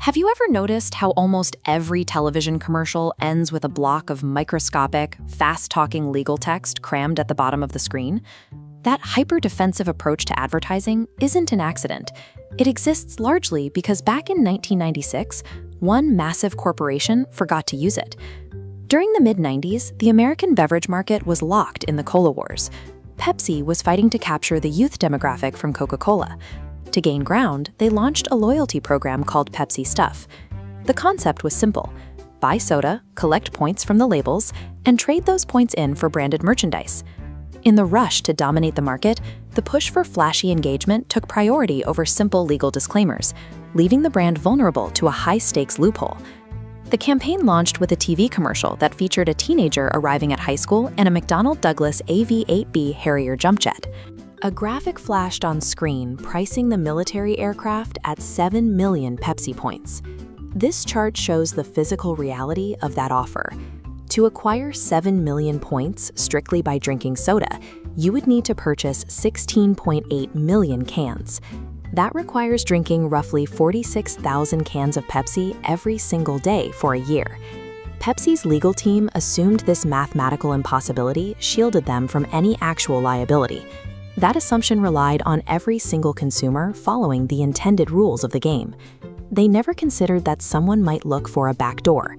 Have you ever noticed how almost every television commercial ends with a block of microscopic, fast-talking legal text crammed at the bottom of the screen? That hyper-defensive approach to advertising isn't an accident. It exists largely because back in 1996, one massive corporation forgot to use it. During the mid-90s, the American beverage market was locked in the cola wars. Pepsi was fighting to capture the youth demographic from Coca-Cola. To gain ground, they launched a loyalty program called Pepsi Stuff. The concept was simple: buy soda, collect points from the labels, and trade those points in for branded merchandise. In the rush to dominate the market, the push for flashy engagement took priority over simple legal disclaimers, leaving the brand vulnerable to a high-stakes loophole. The campaign launched with a TV commercial that featured a teenager arriving at high school in a McDonnell Douglas AV-8B Harrier jump jet. A graphic flashed on screen pricing the military aircraft at 7 million Pepsi points. This chart shows the physical reality of that offer. To acquire 7 million points strictly by drinking soda, you would need to purchase 16.8 million cans. That requires drinking roughly 46,000 cans of Pepsi every single day for a year. Pepsi's legal team assumed this mathematical impossibility shielded them from any actual liability. That assumption relied on every single consumer following the intended rules of the game. They never considered that someone might look for a backdoor.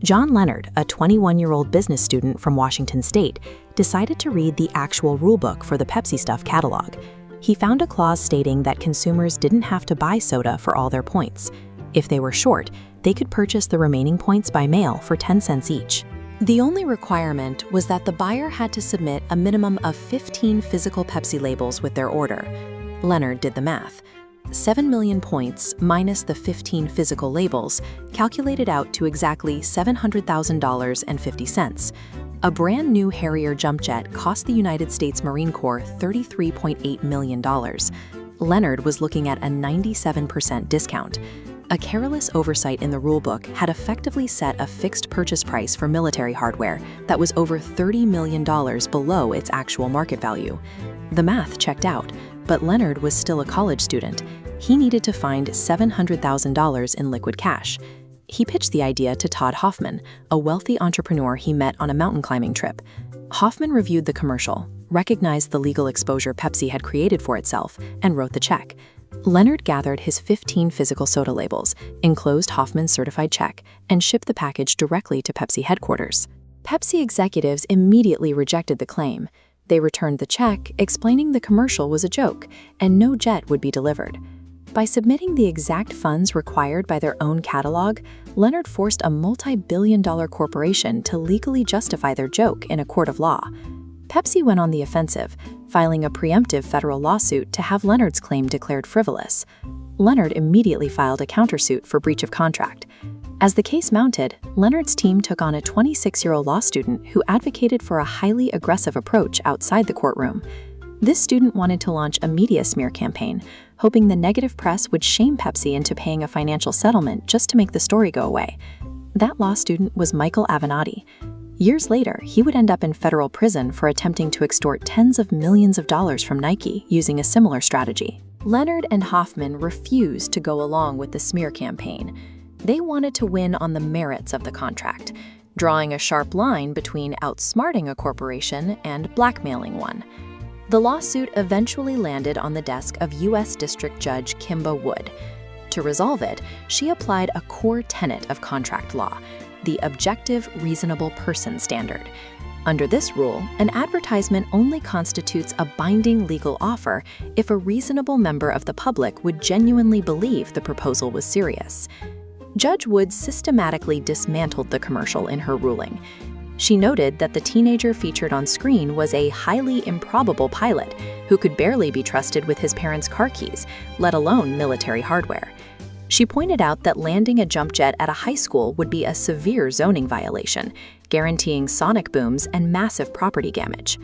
John Leonard, a 21-year-old business student from Washington State, decided to read the actual rulebook for the Pepsi Stuff catalog. He found a clause stating that consumers didn't have to buy soda for all their points. If they were short, they could purchase the remaining points by mail for 10 cents each. The only requirement was that the buyer had to submit a minimum of 15 physical Pepsi labels with their order. Leonard did the math. 7 million points minus the 15 physical labels calculated out to exactly $700,050. A brand new Harrier jump jet cost the United States Marine Corps $33.8 million. Leonard was looking at a 97% discount. A careless oversight in the rulebook had effectively set a fixed purchase price for military hardware that was over $30 million below its actual market value. The math checked out, but Leonard was still a college student. He needed to find $700,000 in liquid cash. He pitched the idea to Todd Hoffman, a wealthy entrepreneur he met on a mountain climbing trip. Hoffman reviewed the commercial, recognized the legal exposure Pepsi had created for itself, and wrote the check. Leonard gathered his 15 physical soda labels, enclosed Hoffman's certified check, and shipped the package directly to Pepsi headquarters. Pepsi executives immediately rejected the claim. They returned the check, explaining the commercial was a joke, and no jet would be delivered. By submitting the exact funds required by their own catalog, Leonard forced a multi-billion-dollar corporation to legally justify their joke in a court of law. Pepsi went on the offensive, filing a preemptive federal lawsuit to have Leonard's claim declared frivolous. Leonard immediately filed a countersuit for breach of contract. As the case mounted, Leonard's team took on a 26-year-old law student who advocated for a highly aggressive approach outside the courtroom. This student wanted to launch a media smear campaign, hoping the negative press would shame Pepsi into paying a financial settlement just to make the story go away. That law student was Michael Avenatti. Years later, he would end up in federal prison for attempting to extort tens of millions of dollars from Nike using a similar strategy. Leonard and Hoffman refused to go along with the smear campaign. They wanted to win on the merits of the contract, drawing a sharp line between outsmarting a corporation and blackmailing one. The lawsuit eventually landed on the desk of U.S. District Judge Kimba Wood. To resolve it, she applied a core tenet of contract law: the objective reasonable person standard. Under this rule, an advertisement only constitutes a binding legal offer if a reasonable member of the public would genuinely believe the proposal was serious. Judge Wood systematically dismantled the commercial in her ruling. She noted that the teenager featured on screen was a highly improbable pilot who could barely be trusted with his parents' car keys, let alone military hardware. She pointed out that landing a jump jet at a high school would be a severe zoning violation, guaranteeing sonic booms and massive property damage.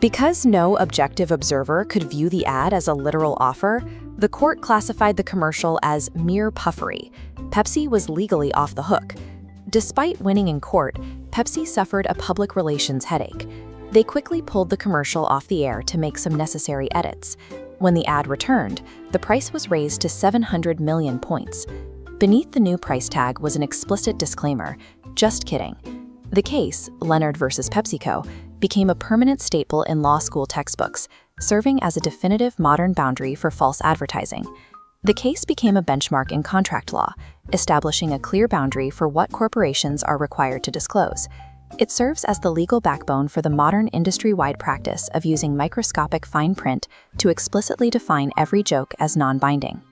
Because no objective observer could view the ad as a literal offer, the court classified the commercial as mere puffery. Pepsi was legally off the hook. Despite winning in court, Pepsi suffered a public relations headache. They quickly pulled the commercial off the air to make some necessary edits. When the ad returned, the price was raised to 700 million points. Beneath the new price tag was an explicit disclaimer, "Just kidding." The case, Leonard versus PepsiCo, became a permanent staple in law school textbooks, serving as a definitive modern boundary for false advertising. The case became a benchmark in contract law, establishing a clear boundary for what corporations are required to disclose. It serves as the legal backbone for the modern industry-wide practice of using microscopic fine print to explicitly define every joke as non-binding.